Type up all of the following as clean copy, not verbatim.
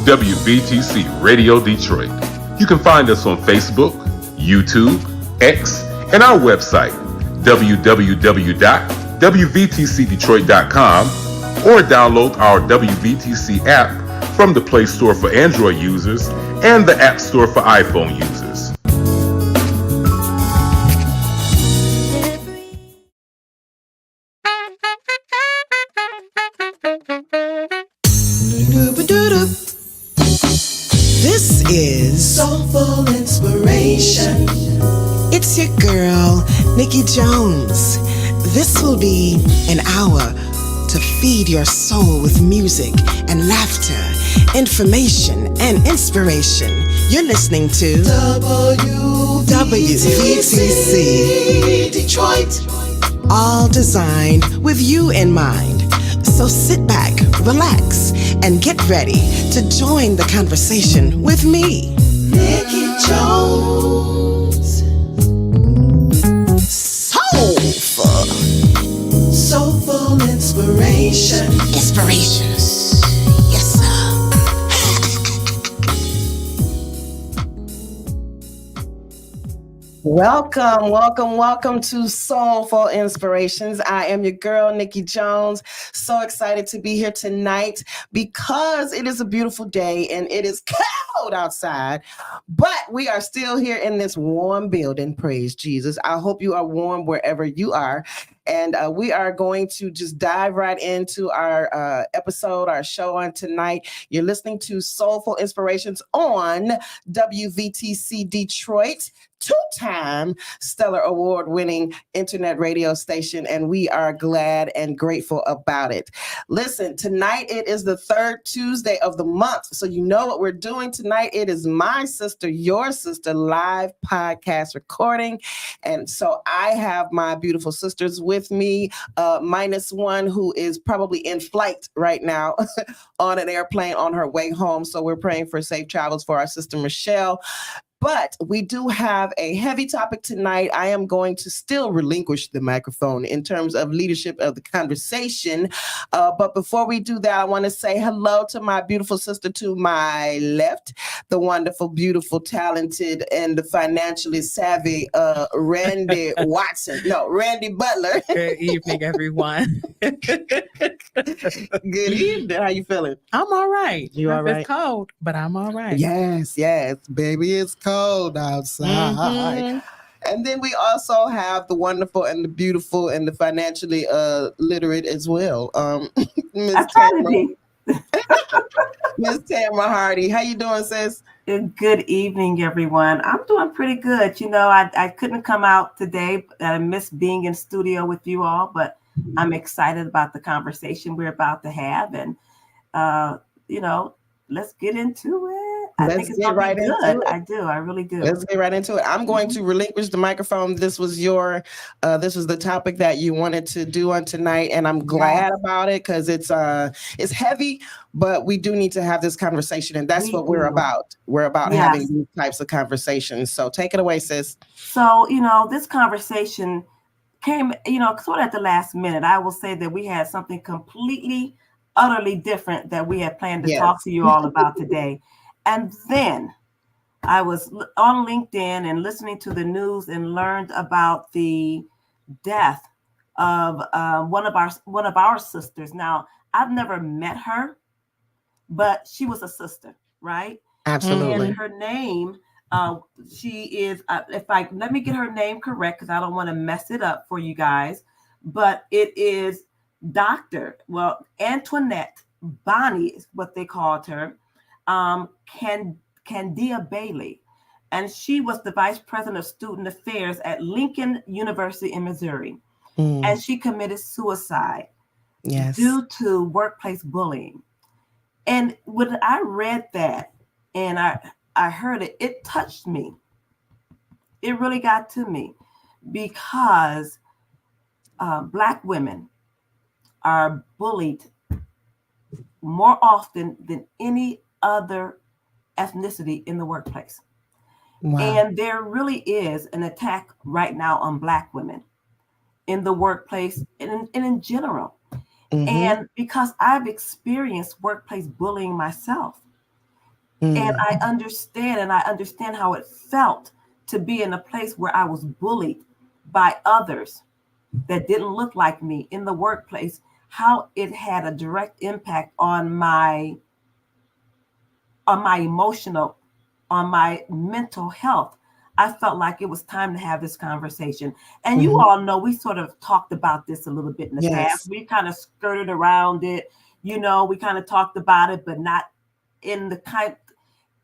WVTC Radio Detroit. You can find us on Facebook, YouTube, X, and our website, www.wvtcdetroit.com, or download our WVTC app from the Play Store for Android users and the App Store for iPhone users. This is Soulful Inspiration. It's your girl, Nikki Jones. This will be an hour to feed your soul with music and laughter, information and inspiration. You're listening to WVTC Detroit. All designed with you in mind. So sit back, relax, and get ready to join the conversation with me, Nikki Jones. Soulful. Soulful Inspiration. Inspirations. Yes, sir. Welcome to Soulful Inspirations. I am your girl, Nikki Jones. So excited to be here tonight because it is a beautiful day and it is cold outside, but we are still here in this warm building. Praise Jesus. I hope you are warm wherever you are. And we are going to just dive right into our episode, our show on tonight. You're listening to Soulful Inspirations on WVTC Detroit, two-time Stellar Award-winning internet radio station, and we are glad and grateful about it. Listen, tonight it is the third Tuesday of the month, so you know what we're doing tonight. It is My Sister, Your Sister live podcast recording, and so I have my beautiful sisters with me, minus one who is probably in flight right now on an airplane on her way home, so we're praying for safe travels for our sister Michelle. But we do have a heavy topic tonight. I am going to still relinquish the microphone in terms of leadership of the conversation. But before we do that, I want to say hello to my beautiful sister to my left, the wonderful, beautiful, talented, and the financially savvy Randy Watson. No, Randy Butler. Good evening, everyone. Good evening. How you feeling? I'm all right. You all right? It's cold, but I'm all right. Yes, baby, it's cold outside. Mm-hmm. And then we also have the wonderful and the beautiful and the financially literate as well, Miss Tamara. Miss Tamara Hardy. How you doing, sis? Good evening, everyone. I'm doing pretty good. You know, I couldn't come out today. I miss being in studio with you all, but I'm excited about the conversation we're about to have. And, you know, let's get into it. I think it's going to be good. I do. I really do. Let's get right into it. I'm going to relinquish the microphone. This was the topic that you wanted to do on tonight, and I'm glad about it because it's heavy, but we do need to have this conversation, and that's what we're about. We're about having these types of conversations. So take it away, sis. So, you know, this conversation came, you know, sort of at the last minute. I will say that we had something completely, utterly different that we had planned to talk to you all about today. And then I was on LinkedIn and listening to the news and learned about the death of one of our sisters. Now, I've never met her, but she was a sister, right? Absolutely. And her name, she is. Let me get her name correct because I don't want to mess it up for you guys. But it is Antoinette Bonnie is what they called her. Candia Bailey, and she was the vice president of student affairs at Lincoln University in Missouri, and she committed suicide due to workplace bullying. And when I read that and I heard it, it touched me. It really got to me because Black women are bullied more often than any other ethnicity in the workplace. Wow. And there really is an attack right now on Black women in the workplace and in general. Mm-hmm. And because I've experienced workplace bullying myself, And I understand how it felt to be in a place where I was bullied by others that didn't look like me in the workplace, how it had a direct impact on my emotional, on my mental health. I felt like it was time to have this conversation. And you all know we sort of talked about this a little bit in the past. We kind of skirted around it, we kind of talked about it, but not in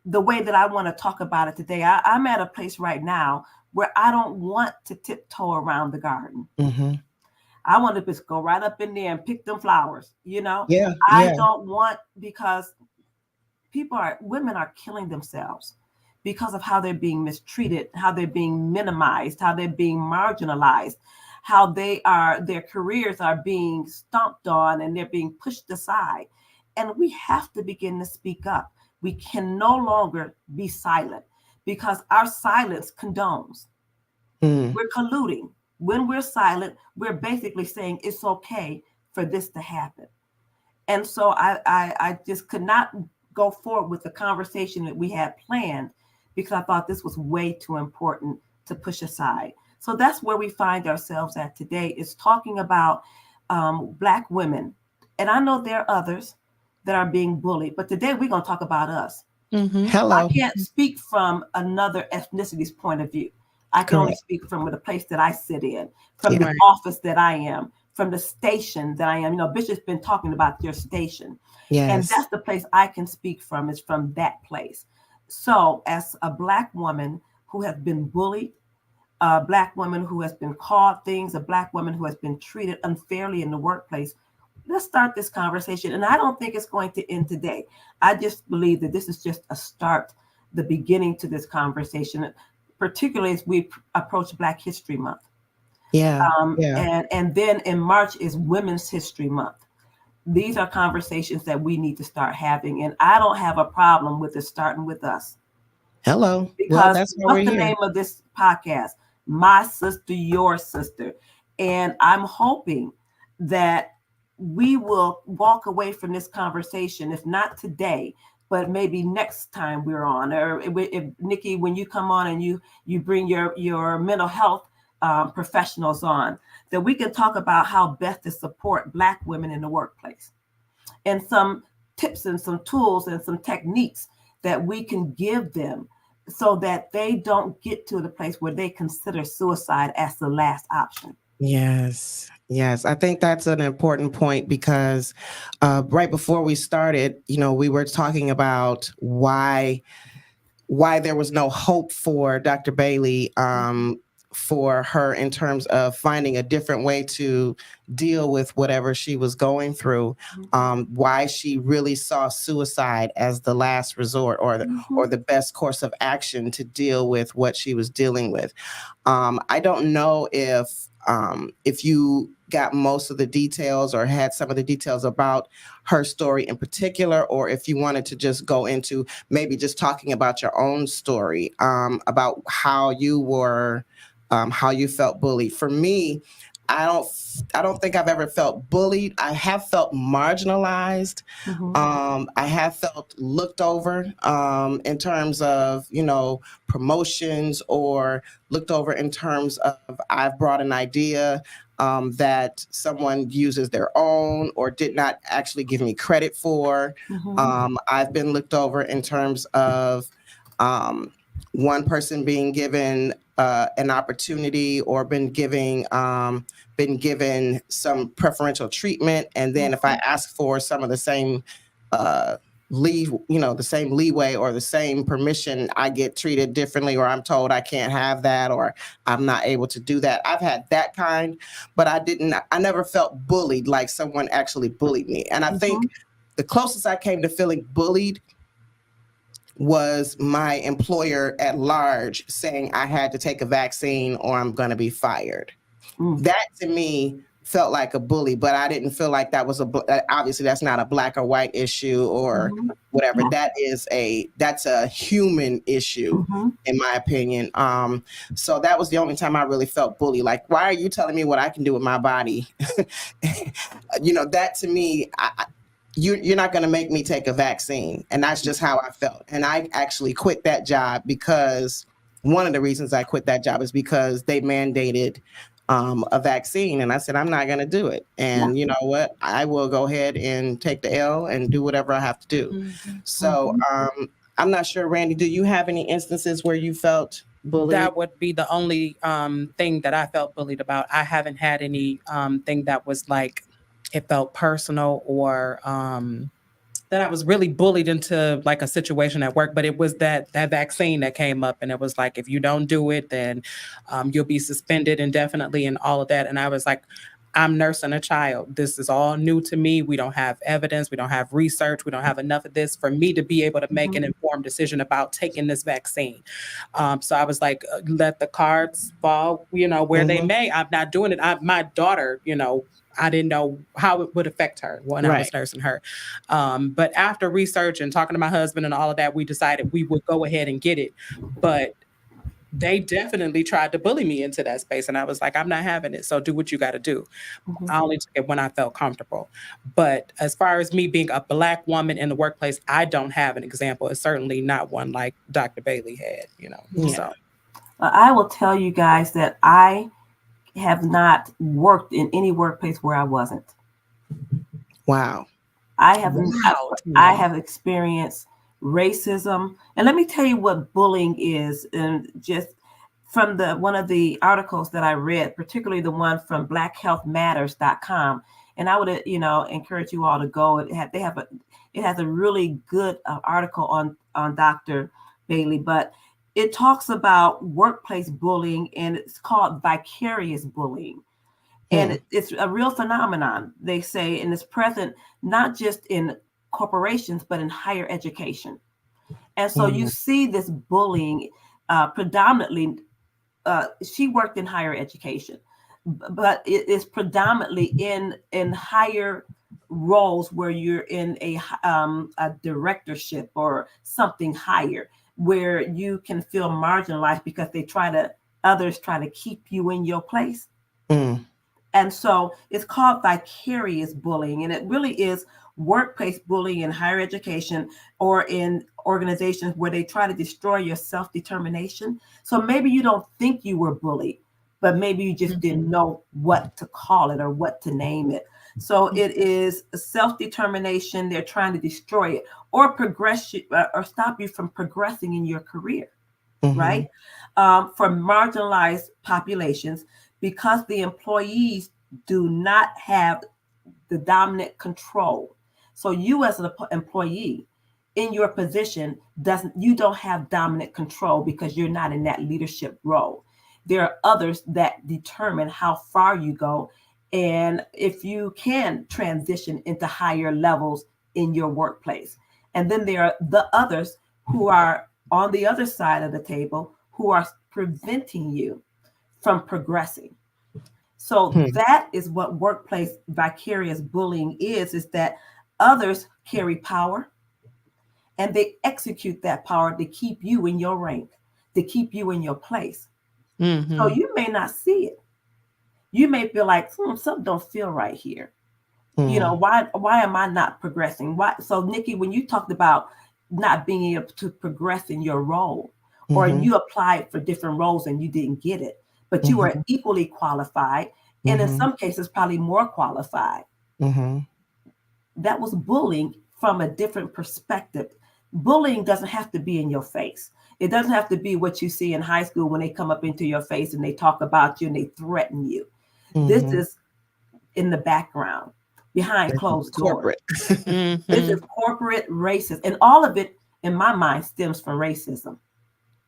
the way that I want to talk about it today. I'm at a place right now where I don't want to tiptoe around the garden. I want to just go right up in there and pick them flowers, I don't want, because women are killing themselves because of how they're being mistreated, how they're being minimized, how they're being marginalized, how their careers are being stomped on and they're being pushed aside. And we have to begin to speak up. We can no longer be silent, because our silence condones. We're colluding. When we're silent, we're basically saying it's okay for this to happen. And so I just could not go forward with the conversation that we had planned, because I thought this was way too important to push aside. So that's where we find ourselves at today, is talking about Black women. And I know there are others that are being bullied, but today we're going to talk about us. Hello. I can't speak from another ethnicity's point of view. I can only speak from the place that I sit in, from the office that I am, from the station that I am. Bishop's been talking about your station. And that's the place I can speak from, is from that place. So as a Black woman who has been bullied, a Black woman who has been called things, a Black woman who has been treated unfairly in the workplace, let's start this conversation. And I don't think it's going to end today. I just believe that this is just a start, the beginning to this conversation, particularly as we approach Black History Month. And then in March is Women's History Month. These are conversations that we need to start having. And I don't have a problem with it starting with us. Hello. Because what's the name of this podcast? My Sister, Your Sister. And I'm hoping that we will walk away from this conversation, if not today, but maybe next time we're on, or if Nikki, when you come on and you bring your mental health professionals on, that we can talk about how best to support Black women in the workplace, and some tips and some tools and some techniques that we can give them so that they don't get to the place where they consider suicide as the last option. Yes. I think that's an important point, because right before we started, we were talking about why there was no hope for Dr. Bailey, for her, in terms of finding a different way to deal with whatever she was going through, why she really saw suicide as the last resort, or the best course of action to deal with what she was dealing with. I don't know if you got most of the details or had some of the details about her story in particular, or if you wanted to just go into maybe just talking about your own story, about how you were, how you felt bullied. For me, I don't think I've ever felt bullied. I have felt marginalized. I have felt looked over, in terms of, promotions, or looked over in terms of I've brought an idea that someone uses their own or did not actually give me credit for. I've been looked over in terms of one person being given an opportunity, or been given some preferential treatment, and then if I ask for some of the same the same leeway or the same permission, I get treated differently, or I'm told I can't have that, or I'm not able to do that. I've had that kind, but I never felt bullied, like someone actually bullied me. And I think the closest I came to feeling bullied was my employer at large saying I had to take a vaccine or I'm going to be fired. That to me felt like a bully, but I didn't feel like that was obviously that's not a black or white issue or whatever. That's a human esse in my opinion. So that was the only time I really felt bullied. Like, why are you telling me what I can do with my body? That to me, you're not going to make me take a vaccine. And that's just how I felt. And I actually quit that job because one of the reasons I quit that job is because they mandated a vaccine. And I said, I'm not going to do it. And you know what? I will go ahead and take the L and do whatever I have to do. Mhm. So I'm not sure, Randy, do you have any instances where you felt bullied? That would be the only thing that I felt bullied about. I haven't had any thing that was like it felt personal or that I was really bullied into like a situation at work, but it was that vaccine that came up, and it was like if you don't do it, then you'll be suspended indefinitely and all of that. And I was like, I'm nursing a child. This is all new to me. We don't have evidence. We don't have research. We don't have enough of this for me to be able to make an informed decision about taking this vaccine. So I was like, let the cards fall, where they may. I'm not doing it. My daughter, I didn't know how it would affect her when I was nursing her. But after research and talking to my husband and all of that, we decided we would go ahead and get it. But they definitely tried to bully me into that space. And I was like, I'm not having it. So do what you got to do. I only took it when I felt comfortable. But as far as me being a Black woman in the workplace, I don't have an example. It's certainly not one like Dr. Bailey had, So I will tell you guys that I have not worked in any workplace where I wasn't. Wow. I have experienced racism. And let me tell you what bullying is. And just from one of the articles that I read, particularly the one from blackhealthmatters.com. And I would, encourage you all to go. It has a really good article on Dr. Bailey, but it talks about workplace bullying, and it's called vicarious bullying. And it's a real phenomenon, they say, and it's present not just in corporations, but in higher education. And so you see this bullying predominantly, she worked in higher education, but it is predominantly in higher roles where you're in a directorship or something higher, where you can feel marginalized because others try to keep you in your place. And so it's called vicarious bullying. And it really is workplace bullying in higher education or in organizations where they try to destroy your self-determination. So maybe you don't think you were bullied, but maybe you just didn't know what to call it or what to name it. So it is self-determination. They're trying to destroy it or progress you, or stop you from progressing in your career, right? For marginalized populations, because the employees do not have the dominant control. So you as an employee in your position, you don't have dominant control because you're not in that leadership role. There are others that determine how far you go and if you can transition into higher levels in your workplace. And then there are the others who are on the other side of the table who are preventing you from progressing. So that is what workplace vicarious bullying is that others carry power and they execute that power to keep you in your rank, to keep you in your place. So you may not see it. You may feel like something don't feel right here. Why am I not progressing? Why? So Nikki, when you talked about not being able to progress in your role, or you applied for different roles and you didn't get it, but you were equally qualified, and in some cases probably more qualified. That was bullying from a different perspective. Bullying doesn't have to be in your face. It doesn't have to be what you see in high school when they come up into your face and they talk about you and they threaten you. This is in the background, behind closed doors. This is corporate racism, and all of it, in my mind, stems from racism.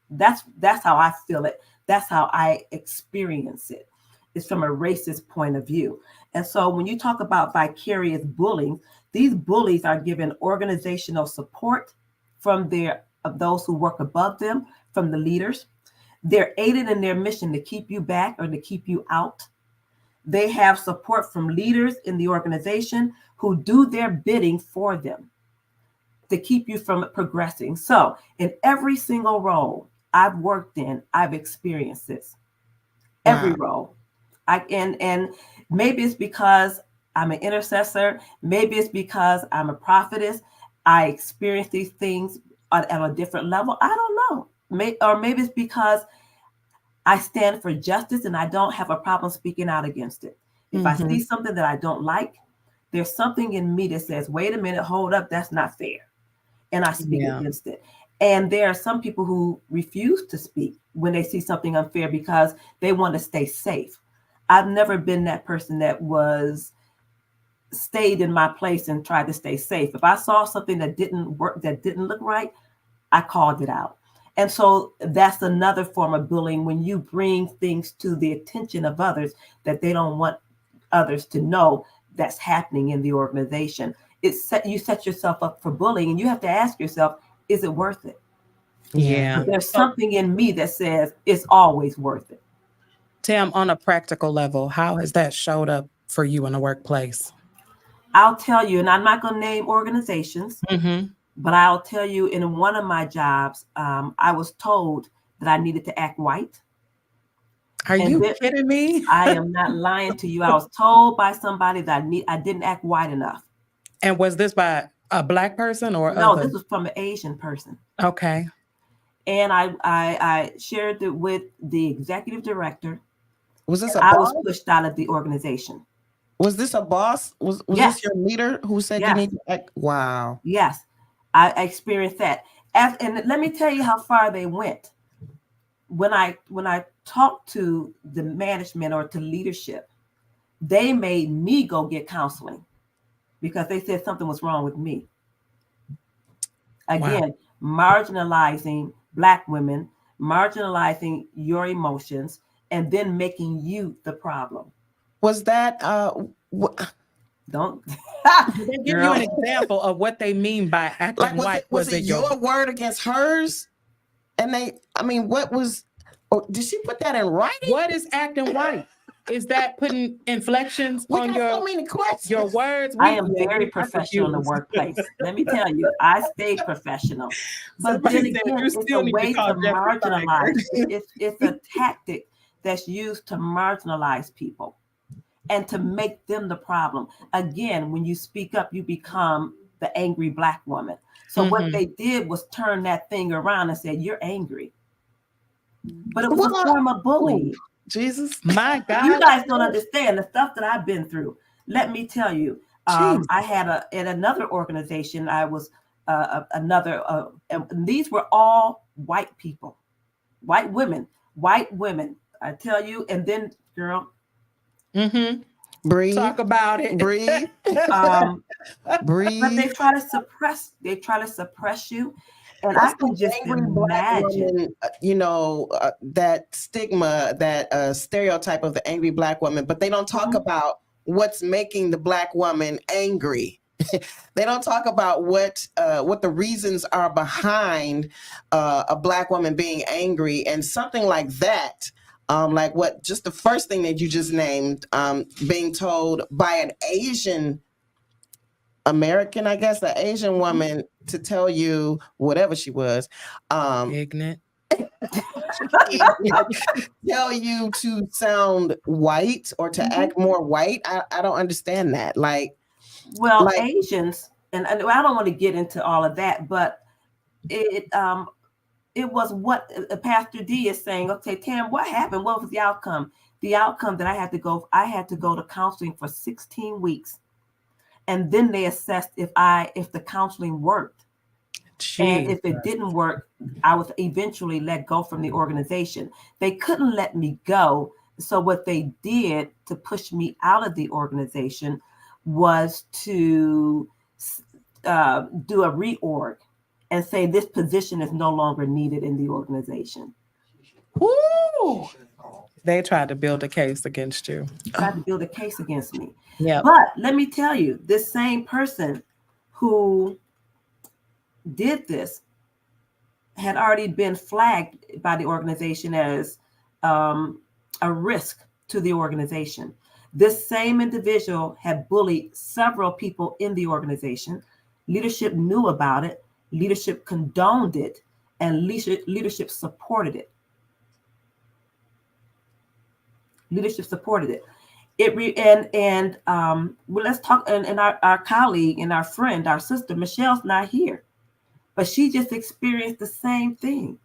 That's how I feel it. That's how I experience it. It's from a racist point of view. And so when you talk about vicarious bullying, these bullies are given organizational support from those who work above them, from the leaders. They're aided in their mission to keep you back or to keep you out. They have support from leaders in the organization who do their bidding for them to keep you from progressing. So in every single role I've worked in, I've experienced this. Every role. And maybe it's because I'm an intercessor. Maybe it's because I'm a prophetess. I experience these things at a different level. I don't know. Or maybe it's because I stand for justice and I don't have a problem speaking out against it. If I see something that I don't like, there's something in me that says, wait a minute, hold up, that's not fair. And I speak against it. And there are some people who refuse to speak when they see something unfair because they want to stay safe. I've never been that person that stayed in my place and tried to stay safe. If I saw something that didn't work, that didn't look right, I called it out. And so that's another form of bullying, when you bring things to the attention of others that they don't want others to know that's happening in the organization. You set yourself up for bullying, and you have to ask yourself, is it worth it? Yeah. There's something in me that says it's always worth it. Tam, on a practical level, how has that showed up for you in the workplace? I'll tell you, and I'm not going to name organizations, but I'll tell you, in one of my jobs, I was told that I needed to act white. Are you kidding me? I am not lying to you. I was told by somebody that I didn't act white enough. And was this by a Black person or no? Other? This was from an Asian person. Okay. And I shared it with the executive director. Was this I was pushed out of the organization. Was this a boss? Was this your leader who said you need to act? Wow. Yes, I experienced that. And let me tell you how far they went. When I talked to the management or to leadership, they made me go get counseling because they said something was wrong with me. Again, marginalizing Black women, marginalizing your emotions, and then making you the problem. Was that don't they give you an example of what they mean by acting like, white? Was it your word against hers? And what was, did she put that in writing? What is acting white? Is that putting inflections on your words? I am very professional in the workplace. Let me tell you, I stay professional. But then again, it's a way to marginalize. It's a tactic that's used to marginalize people and to make them the problem. Again, when you speak up, you become the angry Black woman. So what they did was turn that thing around and said, you're angry. But it was a form of bullying. Jesus, my God. You guys don't understand the stuff that I've been through. Let me tell you, I had in another organization, I was and these were all white people, white women. I tell you, and then girl, breathe. Talk about it. Breathe. Breathe. But they try to suppress you. And I can just imagine, that stigma, that stereotype of the angry Black woman, but they don't talk about what's making the Black woman angry. They don't talk about what the reasons are behind a Black woman being angry, and something like that. Like just the first thing that you just named, being told by an Asian American, I guess, an Asian woman to tell you whatever she was, ignorant, tell you to sound white or to act more white. I don't understand that. Asians, and I don't want to get into all of that, but it was what Pastor D is saying. Okay, Tam, what happened? What was the outcome? The outcome that I had to go to counseling for 16 weeks. And then they assessed if the counseling worked. Jeez. And if it didn't work, I was eventually let go from the organization. They couldn't let me go. So what they did to push me out of the organization was to do a reorg and say this position is no longer needed in the organization. Woo! They tried to build a case against you. Tried to build a case against me. Yeah. But let me tell you, this same person who did this had already been flagged by the organization as a risk to the organization. This same individual had bullied several people in the organization. Leadership knew about it. Leadership condoned it, and leadership supported it. Leadership supported it. Well, let's talk. And our colleague and our friend, our sister Michelle's not here, but she just experienced the same thing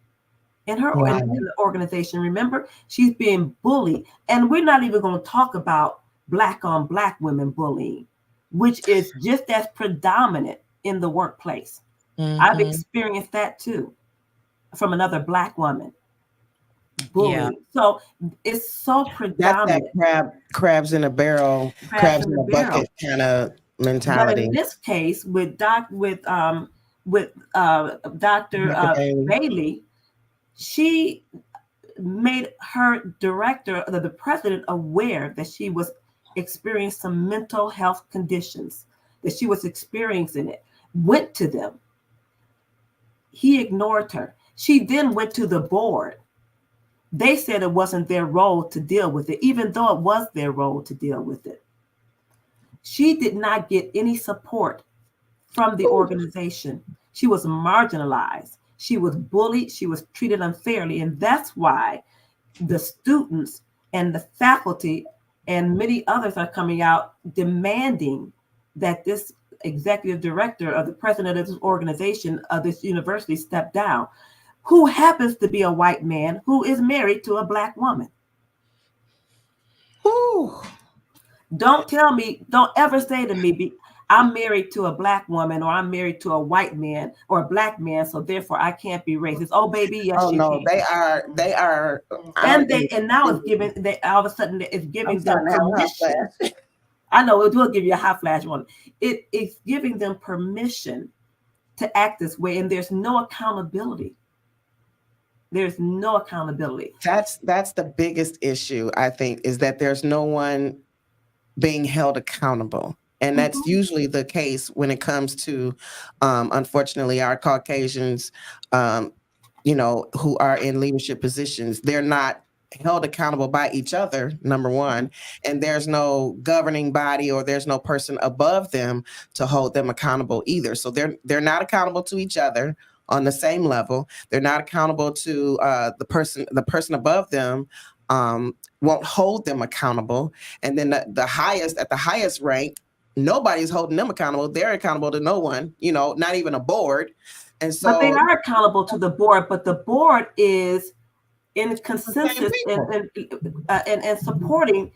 in in the organization. Remember, she's being bullied, and we're not even going to talk about black on black women bullying, which is just as predominant in the workplace. I've experienced that too from another black woman. Bullying. Yeah. So it's so predominant. That's that crabs in a barrel, crabs in a bucket kind of mentality. But in this case, with Dr. Bailey, she made her director, the president, aware that she was experiencing some mental health conditions, that she was experiencing it, went to them. He ignored her. She then went to the board. They said it wasn't their role to deal with it, even though it was their role to deal with it. She did not get any support from the organization. She was marginalized. She was bullied. She was treated unfairly. And that's why the students and the faculty and many others are coming out demanding that this executive director of the president of this organization, of this university, step down, who happens to be a white man who is married to a black woman. Ooh. Don't ever say to me, I'm married to a black woman, or I'm married to a white man or a black man, so therefore I can't be racist. Oh, baby, yes, you can. They are. And now it's giving, all of a sudden it's giving them permission. I know it will give you a hot flash one. It's giving them permission to act this way, and there's no accountability. There's no accountability. That's the biggest issue, I think, is that there's no one being held accountable. And that's usually the case when it comes to, unfortunately, our Caucasians, who are in leadership positions. They're not held accountable by each other, number one, and there's no governing body or there's no person above them to hold them accountable either. So they're not accountable to each other on the same level. They're not accountable to the person above them. Won't hold them accountable. And then at the highest rank, nobody's holding them accountable. They're accountable to no one, not even a board. And so, but they are accountable to the board, but the board is inconsistent and supporting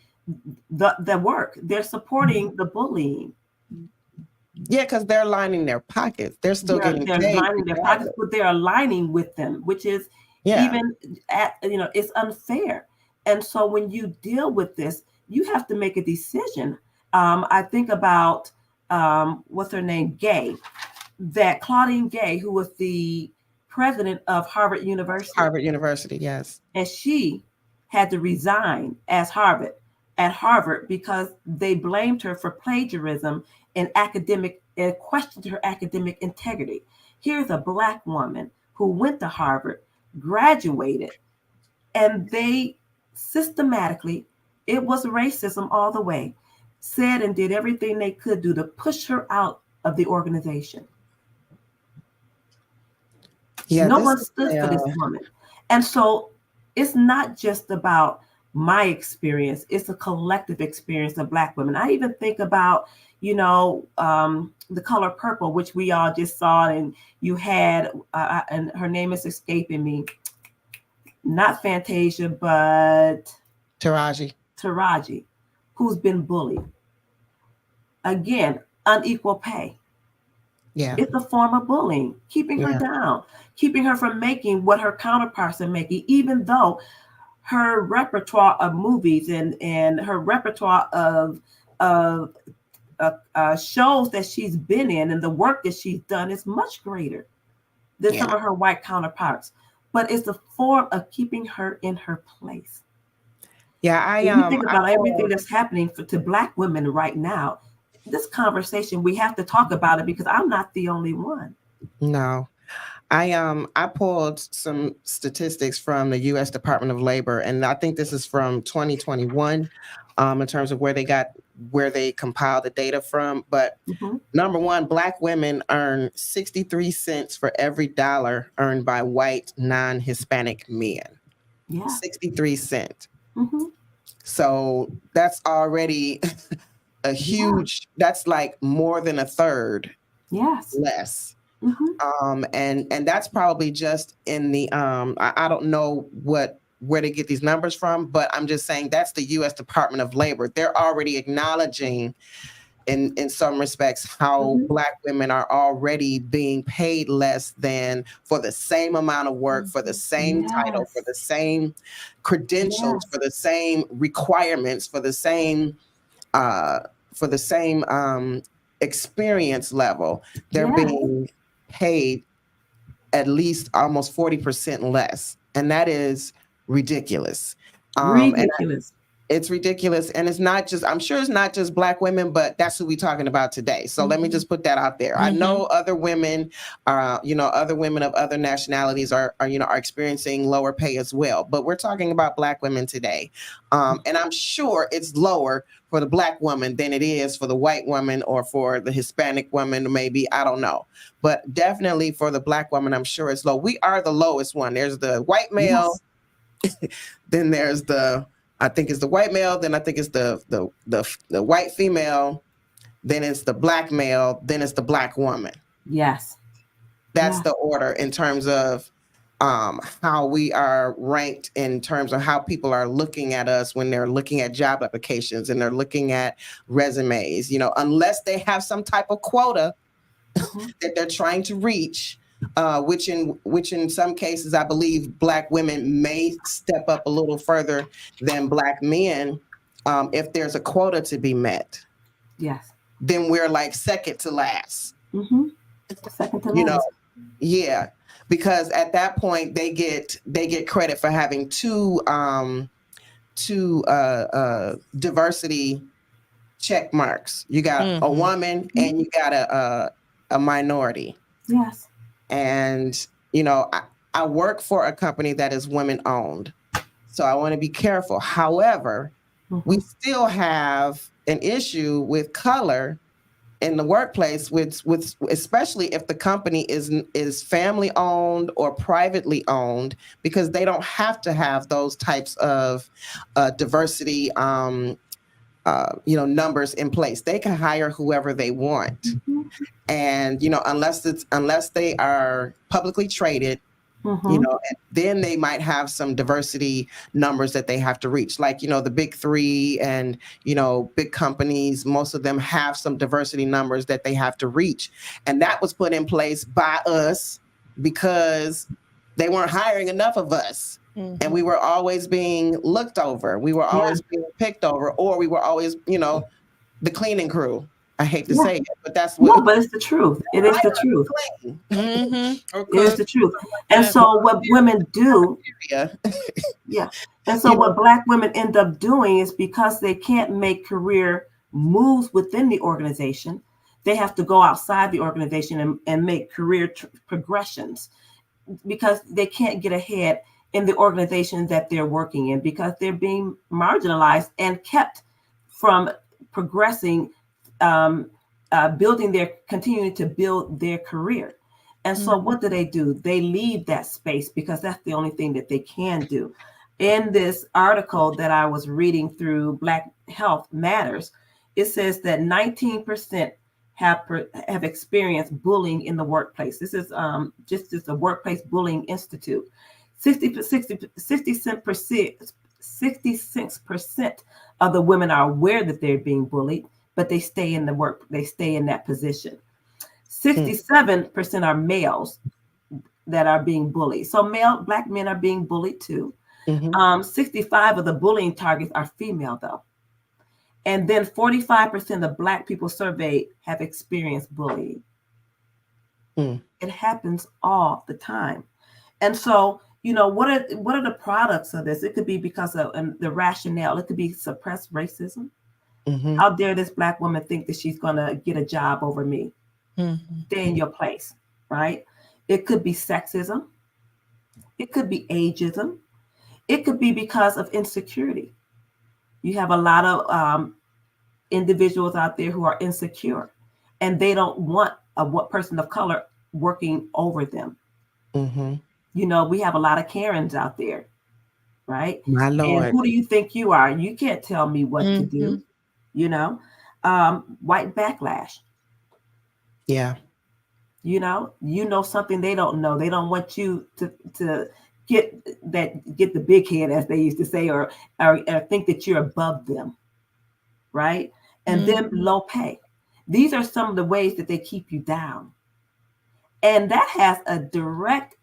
the work. They're supporting the bullying. Yeah, because they're lining their pockets. They're still getting paid. They're lining their pockets, but they're aligning with them, which is it's unfair. And so when you deal with this, you have to make a decision. I think about what's her name, that Claudine Gay, who was the president of Harvard University. Harvard University, yes. And she had to resign at Harvard because they blamed her for plagiarism and questioned her academic integrity. Here's a black woman who went to Harvard, graduated, and they systematically, it was racism all the way, said and did everything they could do to push her out of the organization. Yeah, no one stood for this woman. And so it's not just about my experience, it's a collective experience of Black women. I even think about, The Color Purple, which we all just saw, and you had, and her name is escaping me, not Fantasia, but Taraji, who's been bullied. Again, unequal pay. Yeah. It's a form of bullying, keeping her down, keeping her from making what her counterparts are making, even though her repertoire of movies and her repertoire of shows that she's been in and the work that she's done is much greater than some of her white counterparts. But it's a form of keeping her in her place. Yeah, you think about everything that's happening to Black women right now. This conversation, we have to talk about it because I'm not the only one. No. I pulled some statistics from the U.S. Department of Labor, and I think this is from 2021 in terms of where they compiled the data from. But number one, Black women earn 63 cents for every dollar earned by white non-Hispanic men. Yeah. 63 cents. So that's already a huge, that's like more than a third less. And that's probably just in the I don't know where they get these numbers from, but I'm just saying that's the U.S. Department of Labor. They're already acknowledging in some respects how Black women are already being paid less than for the same amount of work, for the same title, for the same credentials, for the same requirements, for the same experience level. They're being paid at least almost 40% less. And that is ridiculous. Ridiculous. It's ridiculous. And it's not just, I'm sure it's not just Black women, but that's who we're talking about today. So let me just put that out there. I know other women, other women of other nationalities are experiencing lower pay as well. But we're talking about Black women today. And I'm sure it's lower for the Black woman than it is for the white woman or for the Hispanic woman, maybe, I don't know. But definitely for the Black woman, I'm sure it's low. We are the lowest one. There's the white male, then there's I think it's the white male, then I think it's the white female, then it's the Black male, then it's the Black woman. Yes. That's the order in terms of how we are ranked, in terms of how people are looking at us when they're looking at job applications and they're looking at resumes, unless they have some type of quota that they're trying to reach. Which in some cases, I believe Black women may step up a little further than Black men if there's a quota to be met. Yes. Then we're like second to last. Second to last. Yeah, because at that point they get credit for having two diversity check marks. You got a woman and you got a minority. Yes. And, I work for a company that is women owned. So I want to be careful. However, we still have an issue with color in the workplace, with especially if the company is family owned or privately owned, because they don't have to have those types of diversity numbers in place. They can hire whoever they want. And, unless they are publicly traded, then they might have some diversity numbers that they have to reach. Like, the big three and, big companies, most of them have some diversity numbers that they have to reach. And that was put in place by us because they weren't hiring enough of us. And we were always being looked over. We were always being picked over, or we were always, the cleaning crew. I hate to say it, but that's what. No, but it's the truth. It is the truth. It is the truth. And so what women do, and so what Black women end up doing is, because they can't make career moves within the organization, they have to go outside the organization and make career progressions, because they can't get ahead in the organization that they're working in, because they're being marginalized and kept from progressing, continuing to build their career. And so what do? They leave that space because that's the only thing that they can do. In this article that I was reading through Black Health Matters, it says that 19% have experienced bullying in the workplace. This is just a Workplace Bullying Institute. 66% of the women are aware that they're being bullied, but they stay in that position. 67% are males that are being bullied. So Black men are being bullied too. 65 of the bullying targets are female though. And then 45% of Black people surveyed have experienced bullying. It happens all the time. And so, what are the products of this? It could be because of the rationale. It could be suppressed racism. How dare this Black woman think that she's going to get a job over me? Stay in your place, right? It could be sexism. It could be ageism. It could be because of insecurity. You have a lot of individuals out there who are insecure, and they don't want a person of color working over them. We have a lot of Karens out there, right? My Lord. And who do you think you are? You can't tell me what to do, you know? White backlash. Yeah. You know something they don't know. They don't want you to get the big head, as they used to say, or think that you're above them, right? And then low pay. These are some of the ways that they keep you down. And that has a direct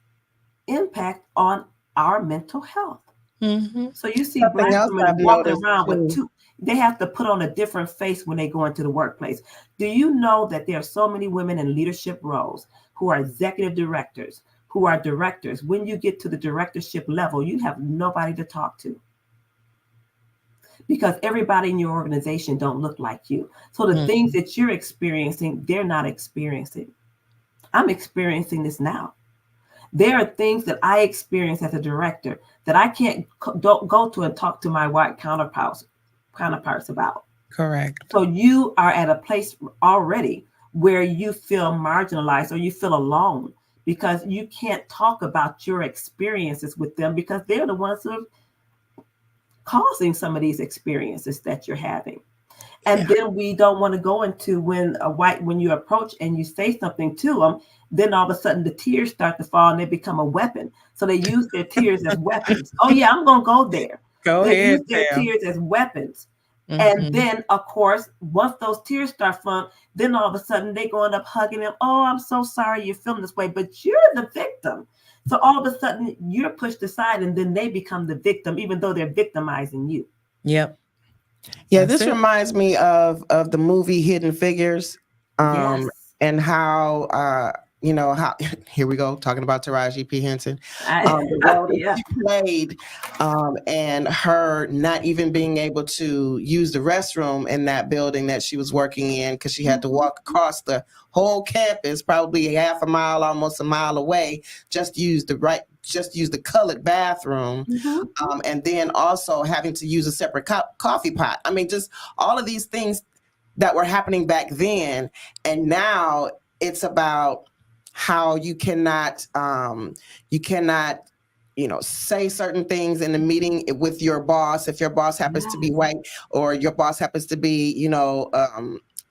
impact on our mental health. So you see Something Black else women I've walking noticed, around with too. they have to put on a different face when they go into the workplace. Do you know that there are so many women in leadership roles who are executive directors, who are directors? When you get to the directorship level, you have nobody to talk to, because everybody in your organization don't look like you. So the things that you're experiencing, they're not experiencing. I'm experiencing this now. There are things that I experience as a director that I can't don't go to and talk to my white counterparts about. Correct. So you are at a place already where you feel marginalized or you feel alone because you can't talk about your experiences with them, because they're the ones who are causing some of these experiences that you're having. And then we don't want to go into when you approach and you say something to them, then all of a sudden the tears start to fall and they become a weapon. So they use their tears as weapons. Oh yeah, I'm going to go there. They use their tears as weapons. And then, of course, once those tears start flowing, then all of a sudden they go end up hugging them. Oh, I'm so sorry you're feeling this way, but you're the victim. So all of a sudden you're pushed aside and then they become the victim, even though they're victimizing you. Yep. Yeah, this reminds me of the movie Hidden Figures, Yes. and how how here we go talking about Taraji P. Henson, the role that she played, and her not even being able to use the restroom in that building that she was working in because she had to walk across the whole campus, probably half a mile, almost a mile away, just use the colored bathroom, and then also having to use a separate coffee pot. I mean, just all of these things that were happening back then, and now it's about how you cannot say certain things in the meeting with your boss if your boss happens to be white, or your boss happens to be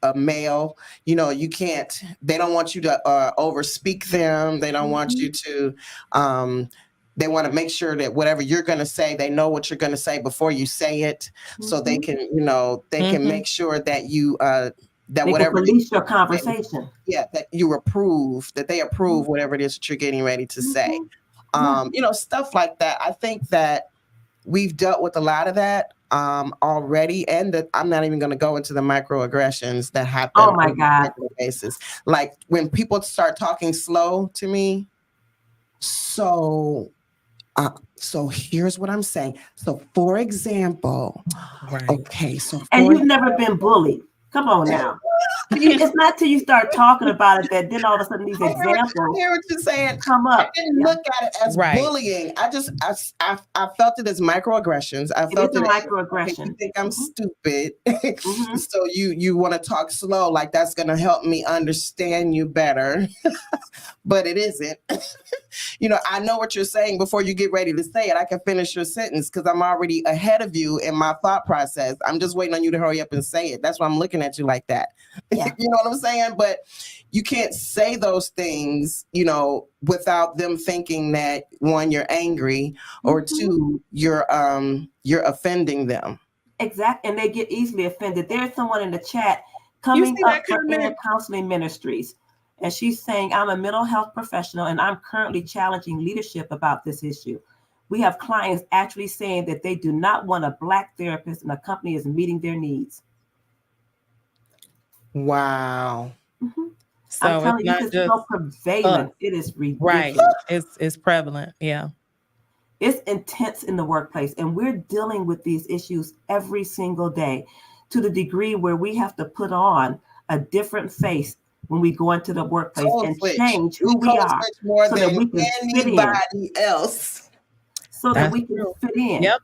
a male. You can't, they don't want you to overspeak them. They don't want you to they want to make sure that whatever you're going to say, they know what you're going to say before you say it, so they can can make sure that you that they whatever can police your conversation. That you approve, that they approve whatever it is that you're getting ready to say. Stuff like that. I think that we've dealt with a lot of that already, and that I'm not even going to go into the microaggressions that happen on a regular basis. Like when people start talking slow to me. So here's what I'm saying. So for example, okay, and you've never been bullied. Come on now. It's not till you start talking about it that then all of a sudden these examples. I hear what you're saying. Come up. I didn't look at it as bullying. I felt it as microaggressions. I felt it as microaggression. You think I'm stupid, so you want to talk slow, like that's going to help me understand you better, but it isn't. I know what you're saying before you get ready to say it. I can finish your sentence because I'm already ahead of you in my thought process. I'm just waiting on you to hurry up and say it. That's why I'm looking at you like that. Yeah. You know what I'm saying? But you can't say those things, without them thinking that, one, you're angry, or two, you're offending them. Exactly. And they get easily offended. There's someone in the chat coming up from Inner Counseling Ministries. And she's saying, I'm a mental health professional and I'm currently challenging leadership about this issue. We have clients actually saying that they do not want a Black therapist and a company is meeting their needs. Wow. So I'm telling you, it's so prevalent. It is ridiculous. Right. It's prevalent. Yeah. It's intense in the workplace. And we're dealing with these issues every single day, to the degree where we have to put on a different face when we go into the workplace and change who we are, more so than that we can anybody else. So that we can fit in. Yep.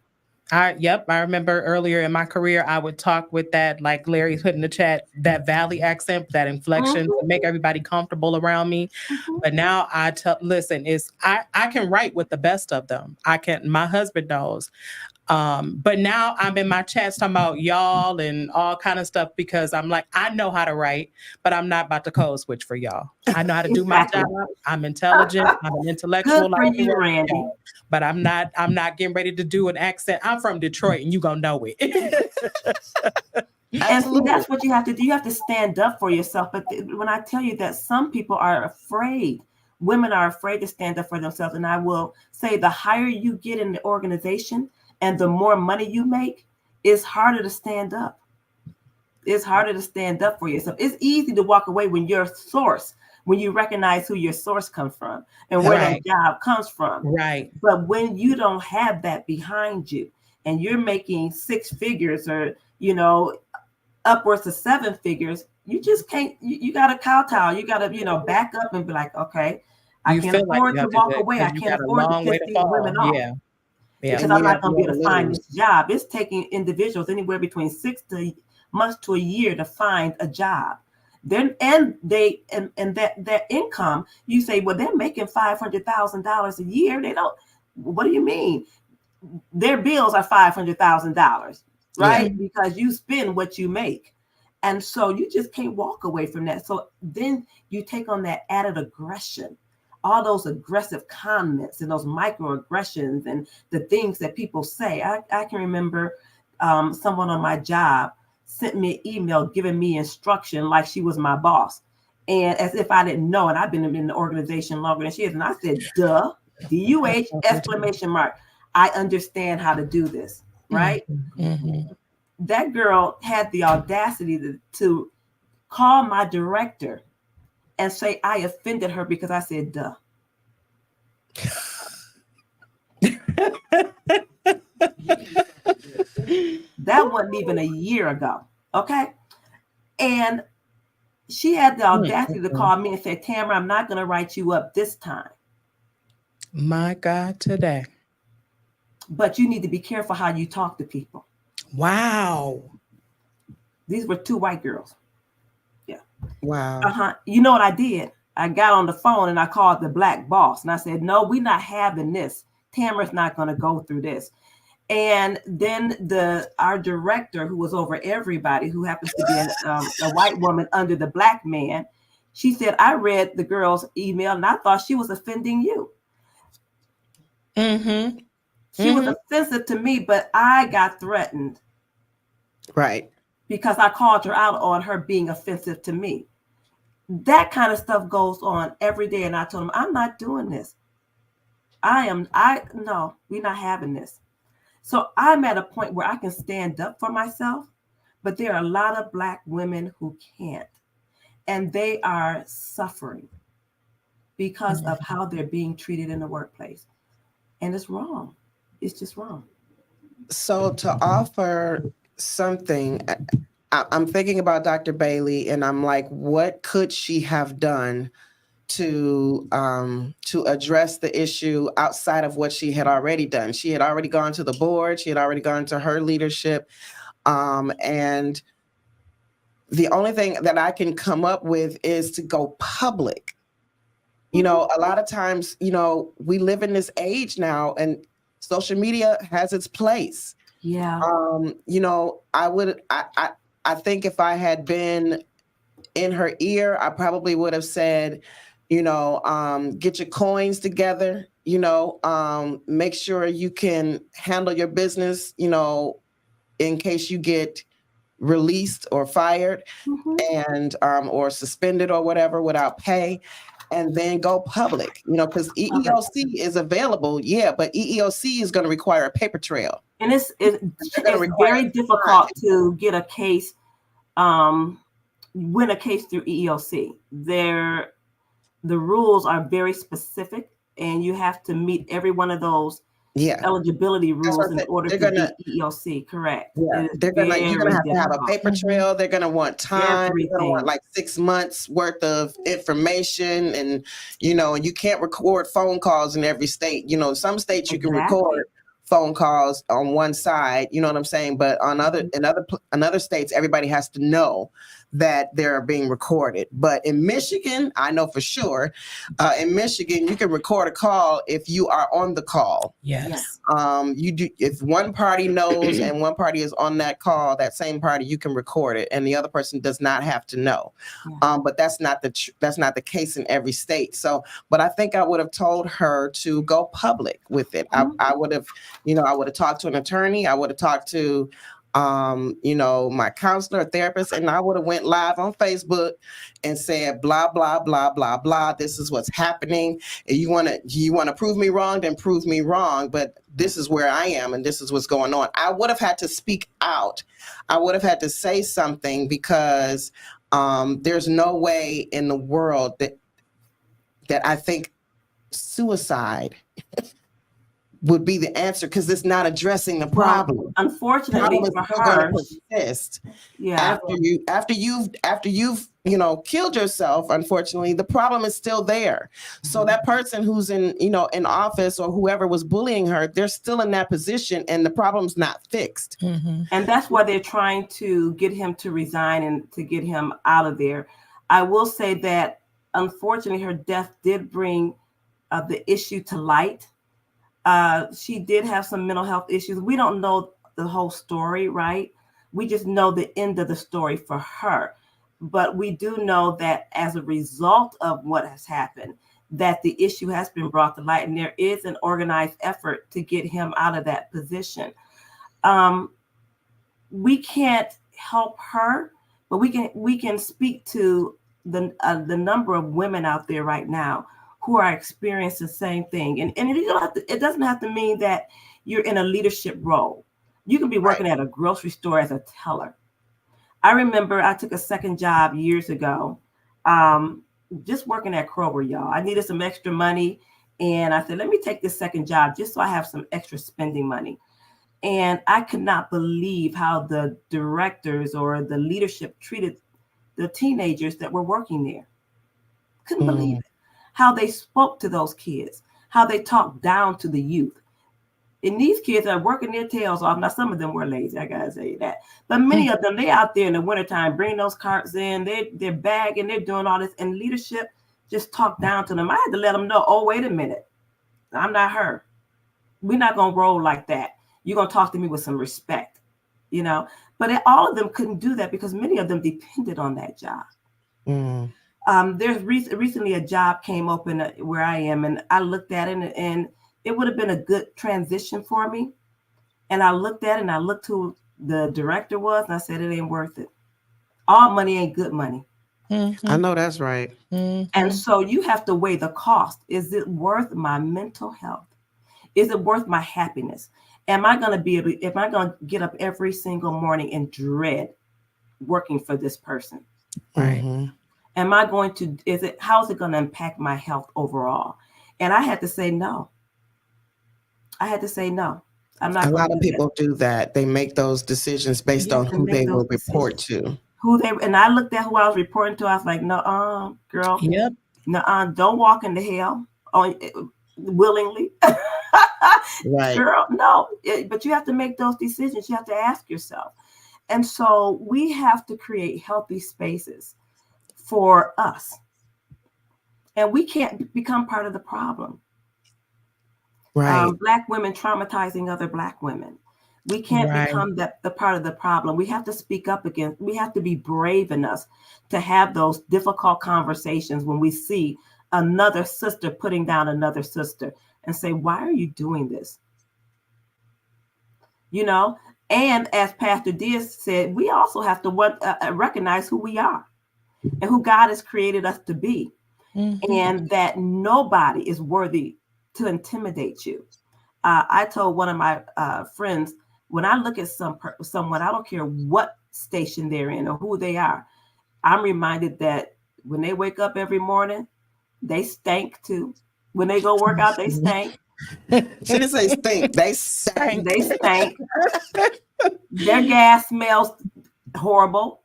I remember earlier in my career, I would talk with that, like Larry put in the chat, that valley accent, that inflection to make everybody comfortable around me. But now listen, I can write with the best of them. My husband knows. But now I'm in my chats talking about y'all and all kind of stuff because I'm like, I know how to write, but I'm not about to code switch for y'all. I know how to do my job. I'm intelligent. I'm an intellectual. Good for you, Randy. But I'm not getting ready to do an accent. I'm from Detroit and you gonna know it. And see, that's what you have to do. You have to stand up for yourself. But when I tell you that some people are afraid, women are afraid to stand up for themselves. And I will say the higher you get in the organization, and the more money you make, it's harder to stand up. It's harder to stand up for yourself. It's easy to walk away when you recognize who your source comes from and where that job comes from. Right. But when you don't have that behind you and you're making 6 figures or, upwards of 7 figures, you just can't, you got to kowtow. You got to, back up and be like, okay, I can't afford to walk away. I can't afford to piss these women off. Yeah. Because I'm not going to be able to find this job. It's taking individuals anywhere between 6 months to a year to find a job. Then that income, you say, well, they're making $500,000 a year. They don't. What do you mean? Their bills are $500,000, right? Yeah. Because you spend what you make, and so you just can't walk away from that. So then you take on that added aggression. All those aggressive comments and those microaggressions and the things that people say. I can remember someone on my job sent me an email giving me instruction like she was my boss. And as if I didn't know, and I've been in the organization longer than she is. And I said, duh, DUH, exclamation mark. I understand how to do this, right? Mm-hmm. That girl had the audacity to call my director and say I offended her because I said, duh. That wasn't even a year ago. Okay. And she had the audacity to call me and say, Tamara, I'm not going to write you up this time. My God, today. But you need to be careful how you talk to people. Wow. These were 2 white girls. Wow. You know what I did? I got on the phone and I called the black boss and I said, no, we're not having this. Tamara's not going to go through this. And then our director, who was over everybody, who happens to be a white woman under the black man, she said, I read the girl's email and I thought she was offending you. Mm-hmm. She was offensive to me, but I got threatened. Right. Because I called her out on her being offensive to me. That kind of stuff goes on every day. And I told him, I'm not doing this. No, we're not having this. So I'm at a point where I can stand up for myself, but there are a lot of Black women who can't. And they are suffering because of how they're being treated in the workplace. And it's wrong. It's just wrong. So to offer something, I'm thinking about Dr. Bailey and I'm like, what could she have done to address the issue outside of what she had already done? She had already gone to the board. She had already gone to her leadership. And the only thing that I can come up with is to go public. You know, a lot of times, we live in this age now and social media has its place. Yeah. I think if I had been in her ear, I probably would have said, get your coins together, make sure you can handle your business, in case you get released or fired and or suspended or whatever without pay. And then go public, because EEOC is available, but EEOC is going to require a paper trail. And it's very difficult to get a case, win a case through EEOC. The rules are very specific, and you have to meet every one of those eligibility rules in order to get EEOC. Correct. Yeah, you're gonna have a paper trail. They're gonna want time. They're gonna want like 6 months worth of information, and you can't record phone calls in every state. Some states you can record phone calls on one side, you know what I'm saying? But on in other states, everybody has to know that they're being recorded. But in Michigan, I know for sure, in Michigan, you can record a call if you are on the call. Yes. You do, if one party knows and one party is on that call, that same party, you can record it, and the other person does not have to know. But that's not the case in every state. So, but I think I would have told her to go public with it. I would have, I would have talked to an attorney. I would have talked to my counselor, therapist, and I would have went live on Facebook and said, blah, blah, blah, blah, blah. This is what's happening. And you want to prove me wrong, then prove me wrong. But this is where I am and this is what's going on. I would have had to speak out. I would have had to say something because there's no way in the world that I think suicide would be the answer, because it's not addressing the problem. Well, unfortunately for her, after you've killed yourself, unfortunately, the problem is still there. So that person who's in office or whoever was bullying her, they're still in that position and the problem's not fixed. And that's why they're trying to get him to resign and to get him out of there. I will say that unfortunately her death did bring the issue to light. She did have some mental health issues. We don't know the whole story, right? We just know the end of the story for her. But we do know that as a result of what has happened, that the issue has been brought to light, and there is an organized effort to get him out of that position. We can't help her, but we can speak to the number of women out there right now who are experiencing the same thing. And it doesn't have to mean that you're in a leadership role. You can be working at a grocery store as a teller. I remember I took a second job years ago, just working at Kroger, y'all. I needed some extra money. And I said, let me take this second job just so I have some extra spending money. And I could not believe how the directors or the leadership treated the teenagers that were working there. Couldn't believe it. How they spoke to those kids, how they talked down to the youth. And these kids are working their tails off. Now, some of them were lazy, I gotta say that. But many of them, they out there in the wintertime, bringing those carts in, they're bagging, they're doing all this. And leadership just talked down to them. I had to let them know, oh, wait a minute. I'm not her. We're not gonna roll like that. You're gonna talk to me with some respect, But all of them couldn't do that because many of them depended on that job. There's recently a job came open where I am, and I looked at it, and it would have been a good transition for me. And I looked at it, and I looked who the director was, and I said, it ain't worth it. All money ain't good money. I know that's right. And so you have to weigh the cost. Is it worth my mental health? Is it worth my happiness? Am I going to get up every single morning and dread working for this person? Right. Am I going to, how is it going to impact my health overall? And I had to say no. I'm not. A lot of people do that. They make those decisions based on who they will report to. And I looked at who I was reporting to. I was like, no, girl. Yep. No, don't walk into hell willingly. Right. Girl, no. But you have to make those decisions. You have to ask yourself. And so we have to create healthy spaces for us. And we can't become part of the problem. Right. Black women traumatizing other Black women. We can't become the part of the problem. We have to speak up against. We have to be brave enough to have those difficult conversations when we see another sister putting down another sister and say, why are you doing this? And as Pastor Diaz said, we also have to recognize who we are and who God has created us to be. And that nobody is worthy to intimidate you. I told one of my friends, when I look at someone, I don't care what station they're in or who they are, I'm reminded that when they wake up every morning, they stank too. When they go work out, they stank. She didn't say stink. They stank. They stank. Their gas smells horrible.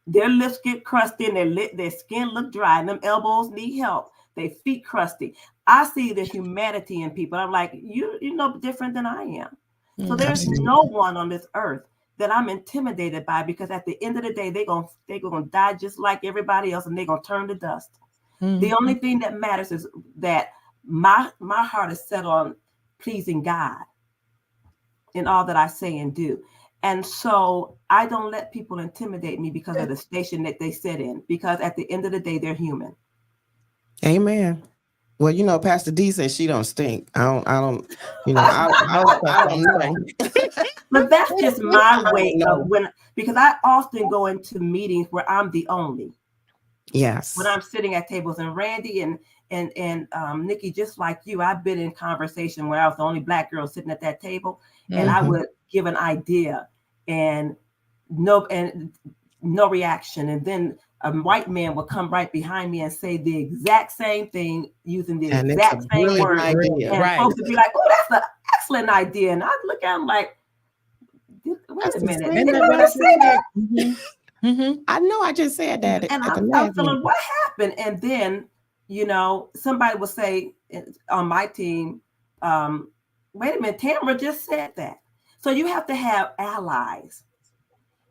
Their lips get crusty and their skin look dry and them elbows need help. Their feet crusty. I see the humanity in people. I'm like, you're no different than I am. So there's no one on this earth that I'm intimidated by, because at the end of the day, they're gonna die just like everybody else, and they're gonna turn to dust. The only thing that matters is that my heart is set on pleasing God in all that I say and do. And so I don't let people intimidate me because of the station that they sit in, because at the end of the day, they're human. Amen. Well, you know, Pastor D says she don't stink. I don't, you know, I don't know. But that's just my way of because I often go into meetings where I'm the only. Yes. When I'm sitting at tables, and Randy and Nikki, just like you, I've been in conversation where I was the only Black girl sitting at that table, and I would give an idea and no reaction, and then a white man would come right behind me and say the exact same thing using the exact same word, and folks would be like, "Oh, that's an excellent idea," and I'd look at them like, "Wait a minute, did I say that?" I know I just said that. And I'm feeling, what happened? And then, you know, somebody will say on my team, wait a minute, Tamara just said that. So you have to have allies.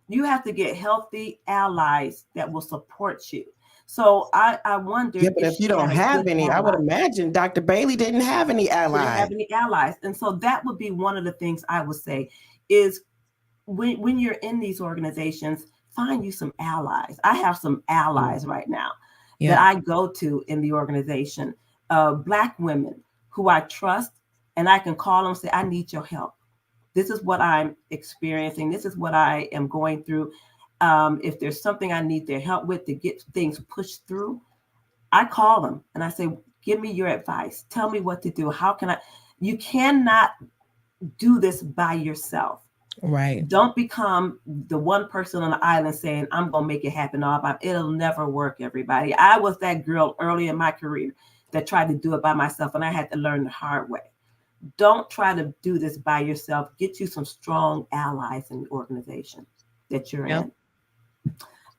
You have to get healthy allies that will support you. So I wonder. Yeah, but if you don't have any, I would imagine Dr. Bailey didn't have any allies. Didn't have any allies. And so that would be one of the things I would say is when you're in these organizations, find you some allies. I have some allies right now that I go to in the organization, Black women who I trust, and I can call them and say, I need your help. This is what I'm experiencing. This is what I am going through. If there's something I need their help with to get things pushed through, I call them and I say, give me your advice. Tell me what to do. How can I? You cannot do this by yourself. Right. Don't become the one person on the island saying, I'm going to make it happen all by. It'll never work, everybody. I was that girl early in my career that tried to do it by myself, and I had to learn the hard way. Don't try to do this by yourself. Get you some strong allies in the organization that you're in.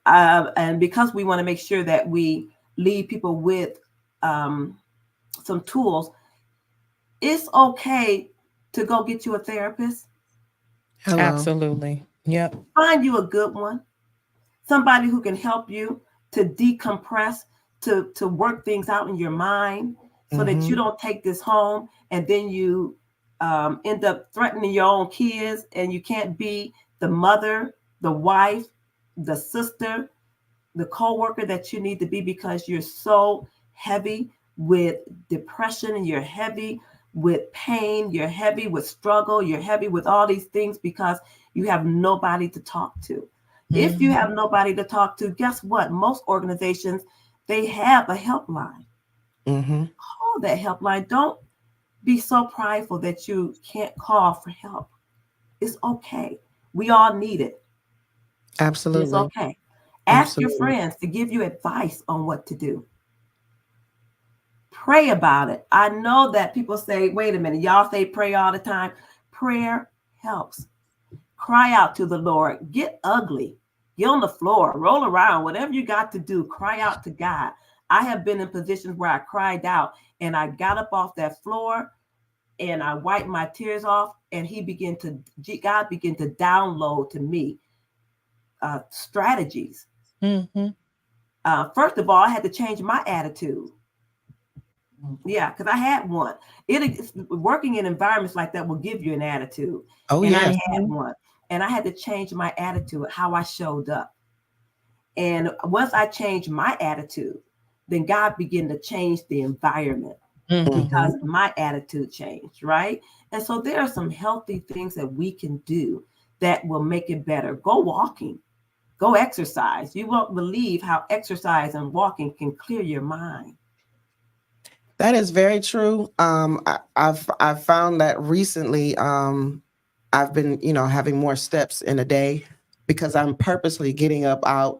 And because we want to make sure that we leave people with some tools, it's okay to go get you a therapist. Hello. Absolutely. Yep. Find you a good one. Somebody who can help you to decompress, to work things out in your mind so that you don't take this home and then you end up threatening your own kids, and you can't be the mother, the wife, the sister, the co-worker that you need to be, because you're so heavy with depression, and you're heavy with pain, you're heavy with struggle, you're heavy with all these things because you have nobody to talk to. If you have nobody to talk to, guess what? Most organizations, they have a helpline. Call that helpline. Don't be so prideful that you can't call for help. It's okay. We all need it. Absolutely. It's okay. Ask your friends to give you advice on what to do. Pray about it. I know that people say, wait a minute, y'all say pray all the time. Prayer helps. Cry out to the Lord. Get ugly. Get on the floor. Roll around. Whatever you got to do, cry out to God. I have been in positions where I cried out and I got up off that floor and I wiped my tears off, and God began to download to me strategies. First of all, I had to change my attitude. Yeah, because I had one. Working in environments like that will give you an attitude. I had one. And I had to change my attitude, how I showed up. And once I changed my attitude, then God began to change the environment because my attitude changed, right? And so there are some healthy things that we can do that will make it better. Go walking. Go exercise. You won't believe how exercise and walking can clear your mind. That is very true. I've found that recently. I've been, having more steps in a day because I'm purposely getting up out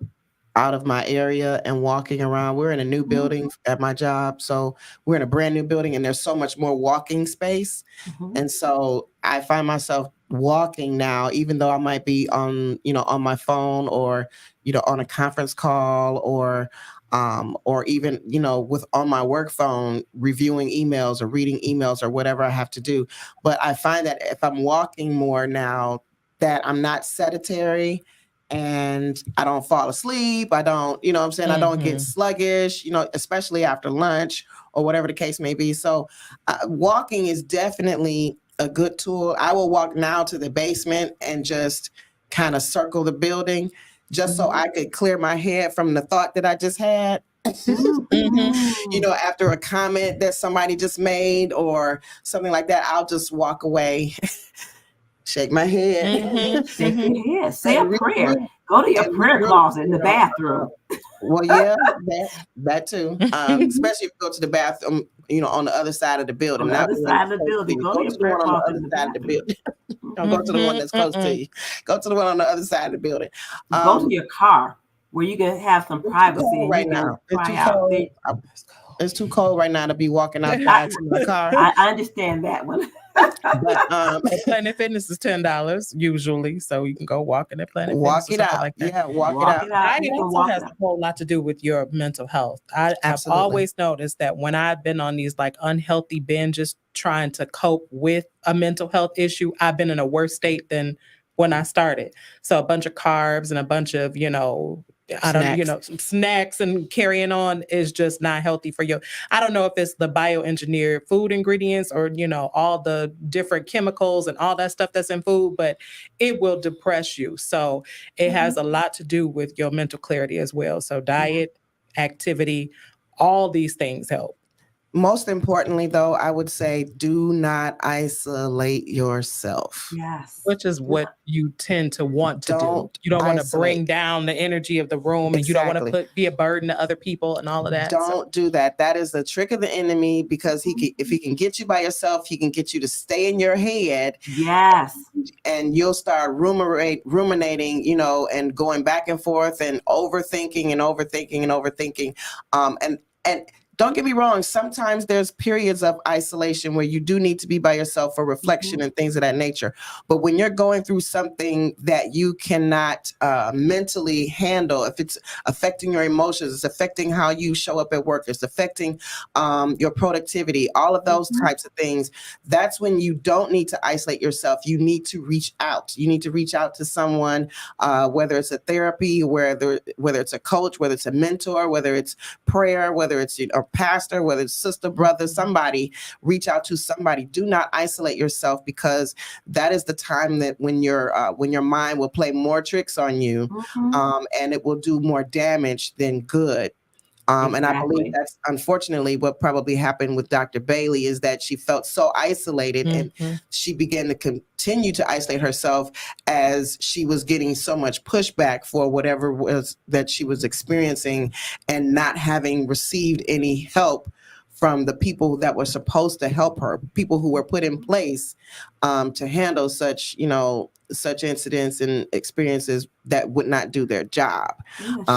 of my area and walking around. We're in a new building at my job, so we're in a brand new building, and there's so much more walking space. And so I find myself walking now, even though I might be on, on my phone or, on a conference call or even, with on my work phone, reviewing emails or reading emails or whatever I have to do. But I find that if I'm walking more now, that I'm not sedentary and I don't fall asleep. I don't, what I'm saying? I don't get sluggish, especially after lunch or whatever the case may be. So walking is definitely a good tool. I will walk now to the basement and just kind of circle the building just so I could clear my head from the thought that I just had. After a comment that somebody just made or something like that, I'll just walk away, shake my head, shake your head, say a prayer, go to your prayer closet in the bathroom. Well, yeah, that too. Especially if you go to the bathroom, on the other side of the building. On the other side of the building, go to your prayer closet in the side of the building. Don't go to the one that's close to you. Go to the one on the other side of the building. Go to your car where you can have some privacy. Right now, it's too cold right now to be walking outside to my car. I understand that one. But Planet Fitness is $10 usually, so you can go walking at Planet Walk Fitness. It out. Like that. Yeah, walk it out. It also has a whole lot to do with your mental health. I've always noticed that when I've been on these like unhealthy binges trying to cope with a mental health issue, I've been in a worse state than when I started. So a bunch of carbs and a bunch of, snacks and carrying on is just not healthy for you. I don't know if it's the bioengineered food ingredients or, all the different chemicals and all that stuff that's in food, but it will depress you. So it has a lot to do with your mental clarity as well. So diet, activity, all these things help. Most importantly, though, I would say do not isolate yourself. Yes. Which is what you tend to want to do. You don't want to bring down the energy of the room and you don't want to be a burden to other people and all of that. Don't do that. That is the trick of the enemy because if he can get you by yourself, he can get you to stay in your head. Yes. And you'll start ruminating, and going back and forth and overthinking and overthinking and overthinking. And don't get me wrong. Sometimes there's periods of isolation where you do need to be by yourself for reflection and things of that nature. But when you're going through something that you cannot mentally handle, if it's affecting your emotions, it's affecting how you show up at work, it's affecting your productivity, all of those types of things, that's when you don't need to isolate yourself. You need to reach out. You need to reach out to someone, whether it's a therapy, whether it's a coach, whether it's a mentor, whether it's prayer, whether it's a pastor, whether it's sister, brother, somebody, reach out to somebody. Do not isolate yourself because that is the time that when your mind will play more tricks on you, and it will do more damage than good. And I believe that's unfortunately what probably happened with Dr. Bailey is that she felt so isolated and she began to continue to isolate herself as she was getting so much pushback for whatever was that she was experiencing and not having received any help from the people that were supposed to help her, people who were put in place to handle such incidents and experiences that would not do their job.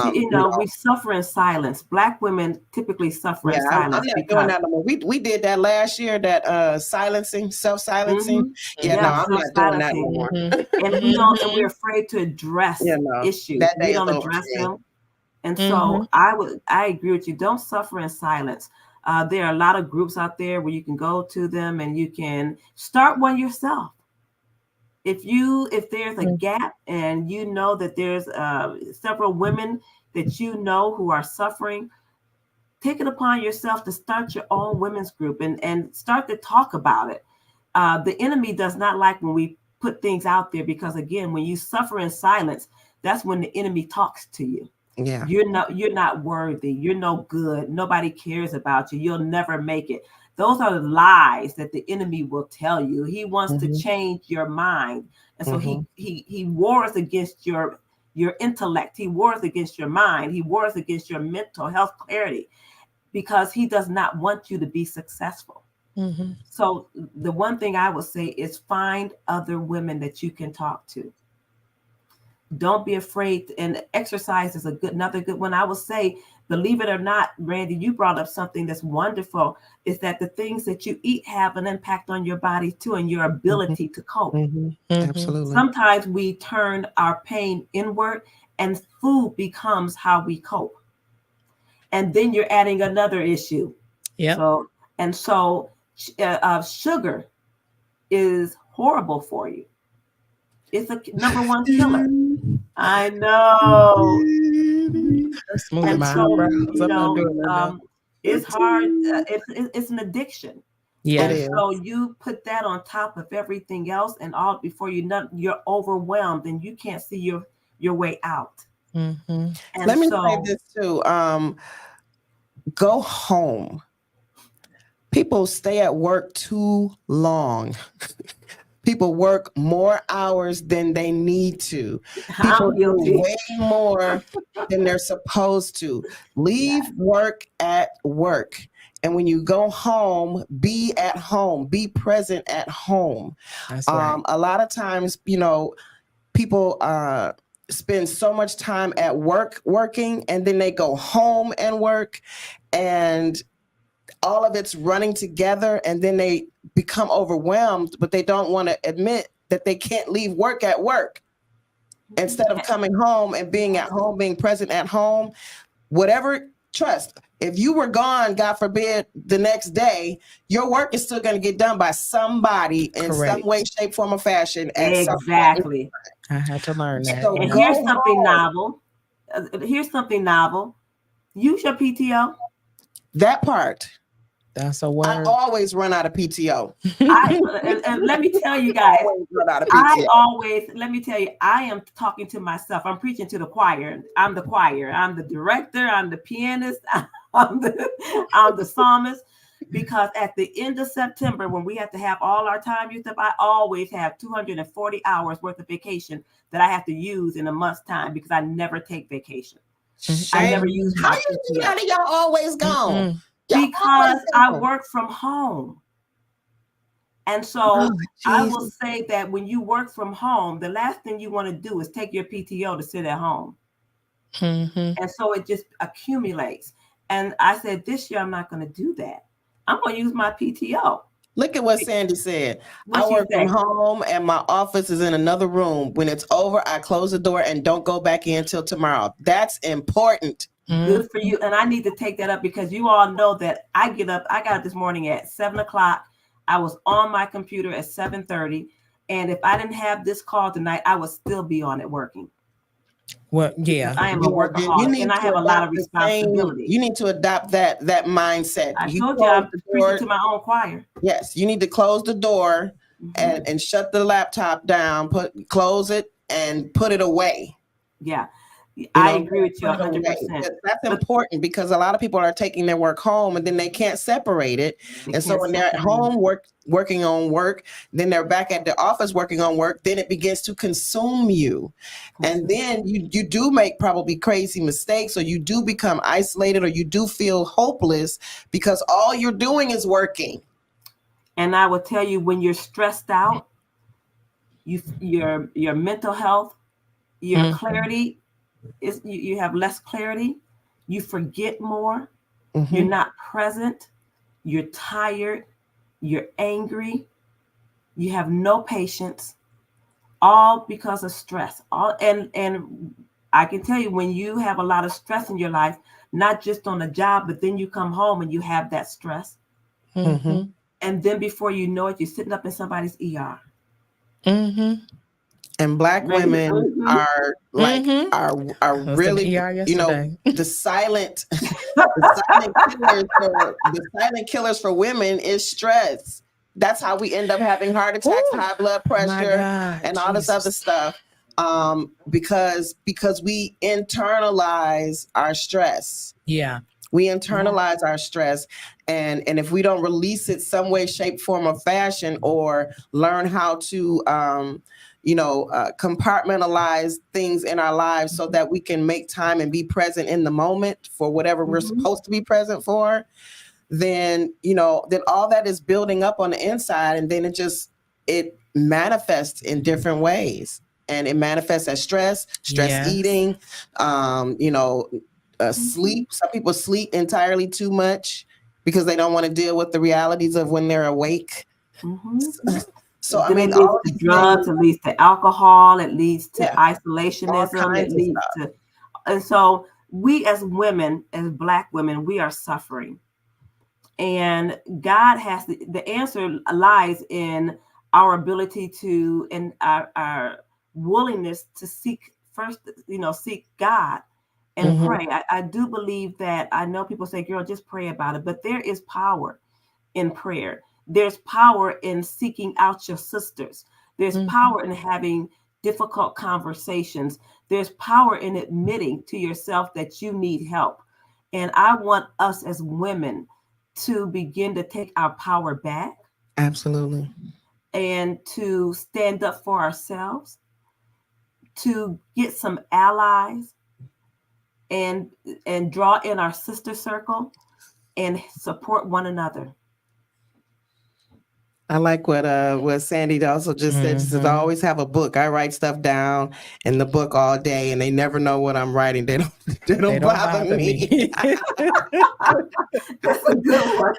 We suffer in silence. Black women typically suffer in silence. I'm not doing that no more. We did that last year, that self-silencing. I'm not doing that no more. And we're afraid to address issues. We don't address them. And so I agree with you. Don't suffer in silence. There are a lot of groups out there where you can go to them and you can start one yourself. If there's a gap and you know that there's several women that you know who are suffering, take it upon yourself to start your own women's group and start to talk about it. The enemy does not like when we put things out there because, again, when you suffer in silence, that's when the enemy talks to you. Yeah. You're not worthy. You're no good. Nobody cares about you. You'll never make it. Those are the lies that the enemy will tell you. He wants to change your mind. And so he wars against your intellect. He wars against your mind. He wars against your mental health clarity because he does not want you to be successful. So the one thing I would say is find other women that you can talk to. Don't be afraid. And exercise is another good one. I would say believe it or not, Randy, you brought up something that's wonderful, is that the things that you eat have an impact on your body too, and your ability to cope. Absolutely. Sometimes we turn our pain inward, and food becomes how we cope. And then you're adding another issue. Yeah. So sugar is horrible for you. It's a number one killer. I know. And so, it's hard. It's an addiction. Yeah. And so you put that on top of everything else, and all before you know, you're overwhelmed, and you can't see your way out. And let me say this too. Go home. People stay at work too long. People work more hours than they need to. People do way more than they're supposed to. Leave work at work. And when you go home, be at home. Be present at home. That's right. A lot of times, people spend so much time at work working, and then they go home and work, and all of it's running together, and then they become overwhelmed, but they don't want to admit that they can't leave work at work. Instead of coming home and being at home, being present at home, trust, if you were gone, God forbid, the next day, your work is still going to get done by somebody in some way, shape, form, or fashion. Exactly. I had to learn that. So and here's something novel. Use your PTO. That part. That's a word. I always run out of PTO. And let me tell you guys, I am talking to myself. I'm preaching to the choir. I'm the choir. I'm the director. I'm the pianist. I'm the psalmist. Because at the end of September, when we have to have all our time used up, I always have 240 hours worth of vacation that I have to use in a month's time, because I never take vacation. I never use my PTO. You do that and y'all always gone? Because I work from home. And so I will say that when you work from home, the last thing you want to do is take your PTO to sit at home. And so it just accumulates. And I said, this year, I'm not going to do that. I'm going to use my PTO. Look at what Sandy said. I work from home and my office is in another room. When it's over, I close the door and don't go back in until tomorrow. That's important. Good for you. And I need to take that up, because you all know that I got up this morning at 7:00. I was on my computer at 7:30. And if I didn't have this call tonight, I would still be on it working. Well, yeah. I am a workaholic, and I have a lot of responsibility. You need to adopt that mindset. I told you I'm preaching to my own choir. Yes, you need to close the door and shut the laptop down, close it and put it away. Yeah. I agree with you 100%. That's important, because a lot of people are taking their work home and then they can't separate it. And so when they're at home working on work, then they're back at the office working on work, then it begins to consume you. And then you do make probably crazy mistakes, or you do become isolated, or you do feel hopeless, because all you're doing is working. And I will tell you, when you're stressed out, your mental health, your clarity, you have less clarity, you forget more, you're not present, you're tired, you're angry, you have no patience, all because of stress. And I can tell you, when you have a lot of stress in your life, not just on the job, but then you come home and you have that stress, and then before you know it, you're sitting up in somebody's ER. And Black women are like are really, the silent killers for women is stress. That's how we end up having heart attacks, high blood pressure, and all this other stuff. Because we internalize our stress. Yeah. We internalize our stress, and if we don't release it some way, shape, form, or fashion, or learn how to compartmentalize things in our lives so that we can make time and be present in the moment for whatever we're supposed to be present for, then all that is building up on the inside, and then it manifests in different ways. And it manifests as stress Yes. eating, sleep. Some people sleep entirely too much because they don't want to deal with the realities of when they're awake. So I mean, it leads to drugs, it leads to alcohol, it leads to isolationism, it leads to, and so we as women, as Black women, we are suffering. And God has the answer lies in our ability to, and our willingness to seek first, seek God and pray. I do believe that, I know people say, girl, just pray about it, but there is power in prayer. There's power in seeking out your sisters. There's power in having difficult conversations. There's power in admitting to yourself that you need help. And I want us as women to begin to take our power back. Absolutely. And to stand up for ourselves, to get some allies and draw in our sister circle and support one another. I like what Sandy also just said. She says, I always have a book. I write stuff down in the book all day, and they never know what I'm writing. They don't bother me. That's a good one.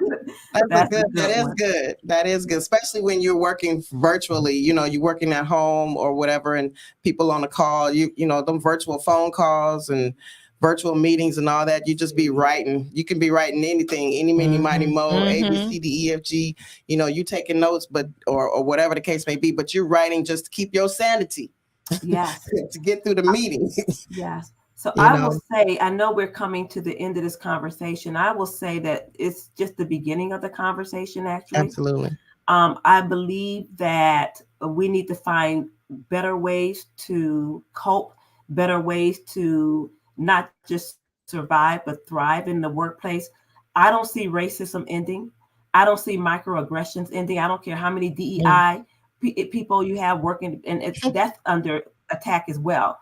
That is good. Especially when you're working virtually, you're working at home or whatever, and people on the call, them virtual phone calls and virtual meetings and all that, you just be writing. You can be writing anything, any, mini, mighty, mo, A, B, C, D, E, F, G. You taking notes, but or whatever the case may be, but you're writing just to keep your sanity. Yes. To get through the meeting. Yes. So I will say, I know we're coming to the end of this conversation. I will say that it's just the beginning of the conversation, actually. Absolutely. I believe that we need to find better ways to cope, better ways to not just survive, but thrive in the workplace. I don't see racism ending. I don't see microaggressions ending. I don't care how many DEI people you have working, and that's under attack as well.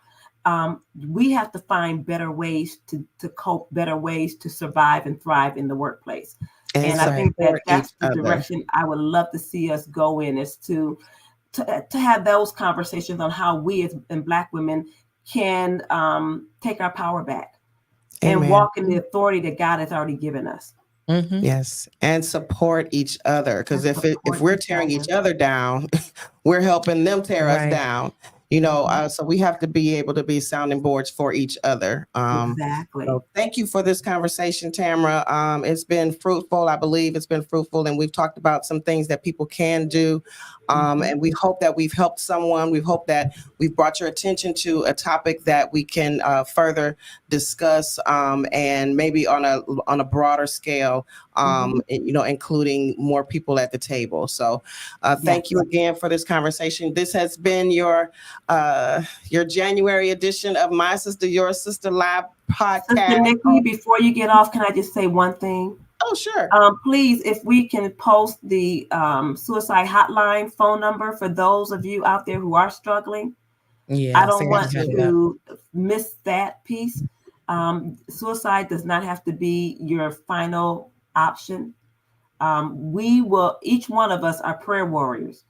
We have to find better ways to cope, better ways to survive and thrive in the workplace. And I think that's the direction I would love to see us go in, is to have those conversations on how we as Black women can take our power back and walk in the authority that God has already given us. Yes, and support each other, because if we're tearing each other down, we're helping them tear us down. So we have to be able to be sounding boards for each other. Exactly. So thank you for this conversation, Tamara. It's been fruitful. I believe it's been fruitful, and we've talked about some things that people can do. And we hope that we've helped someone. We hope that we've brought your attention to a topic that we can further discuss, and maybe on a broader scale, including more people at the table. So thank you again for this conversation. This has been your January edition of My Sister, Your Sister Live podcast. Sister Nikki, before you get off, can I just say one thing? Oh, sure. Please, if we can post the suicide hotline phone number for those of you out there who are struggling. I don't want to miss that piece. Suicide does not have to be your final option. Each one of us are prayer warriors.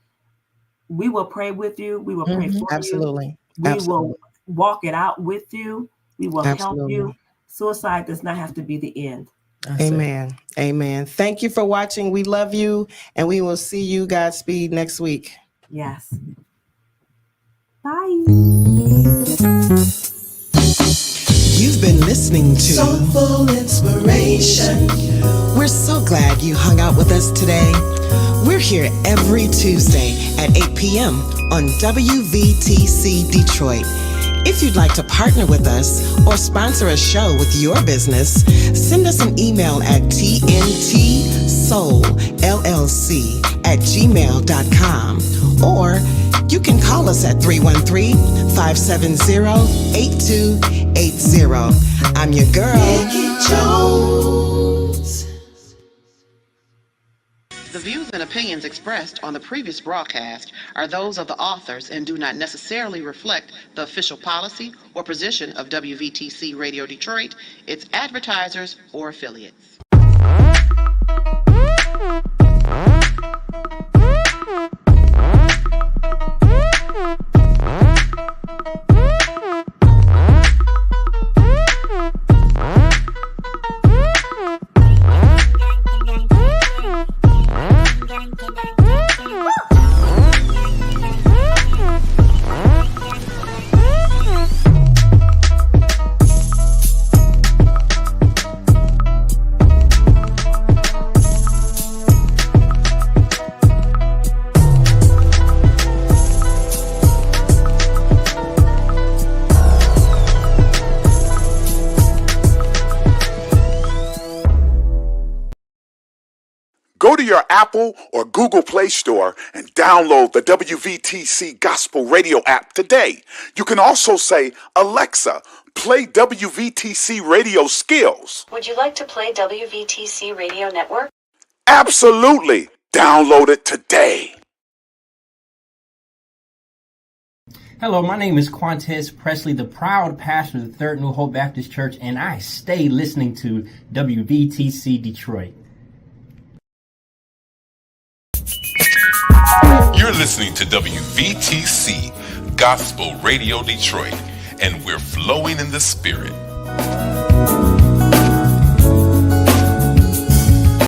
We will pray with you. We will pray for you. We will walk it out with you. We will help you. Suicide does not have to be the end. Amen. Amen. Thank you for watching. We love you, and we will see you, Godspeed, next week. Yes. Bye. You've been listening to Soulful Inspiration. We're so glad you hung out with us today. We're here every Tuesday at 8 p.m. on WVTC Detroit. If you'd like to partner with us or sponsor a show with your business, send us an email at tntsoulllc@gmail.com, or you can call us at 313-570-8280. I'm your girl, Nikki Jones. The views and opinions expressed on the previous broadcast are those of the authors and do not necessarily reflect the official policy or position of WVTC Radio Detroit, its advertisers, or affiliates. Go to your Apple or Google Play Store and download the WVTC Gospel Radio app today. You can also say, Alexa, play WVTC Radio Skills. Would you like to play WVTC Radio Network? Absolutely. Download it today. Hello, my name is Quantez Presley, the proud pastor of the Third New Hope Baptist Church, and I stay listening to WVTC Detroit. You're listening to WVTC Gospel Radio Detroit, and we're flowing in the Spirit.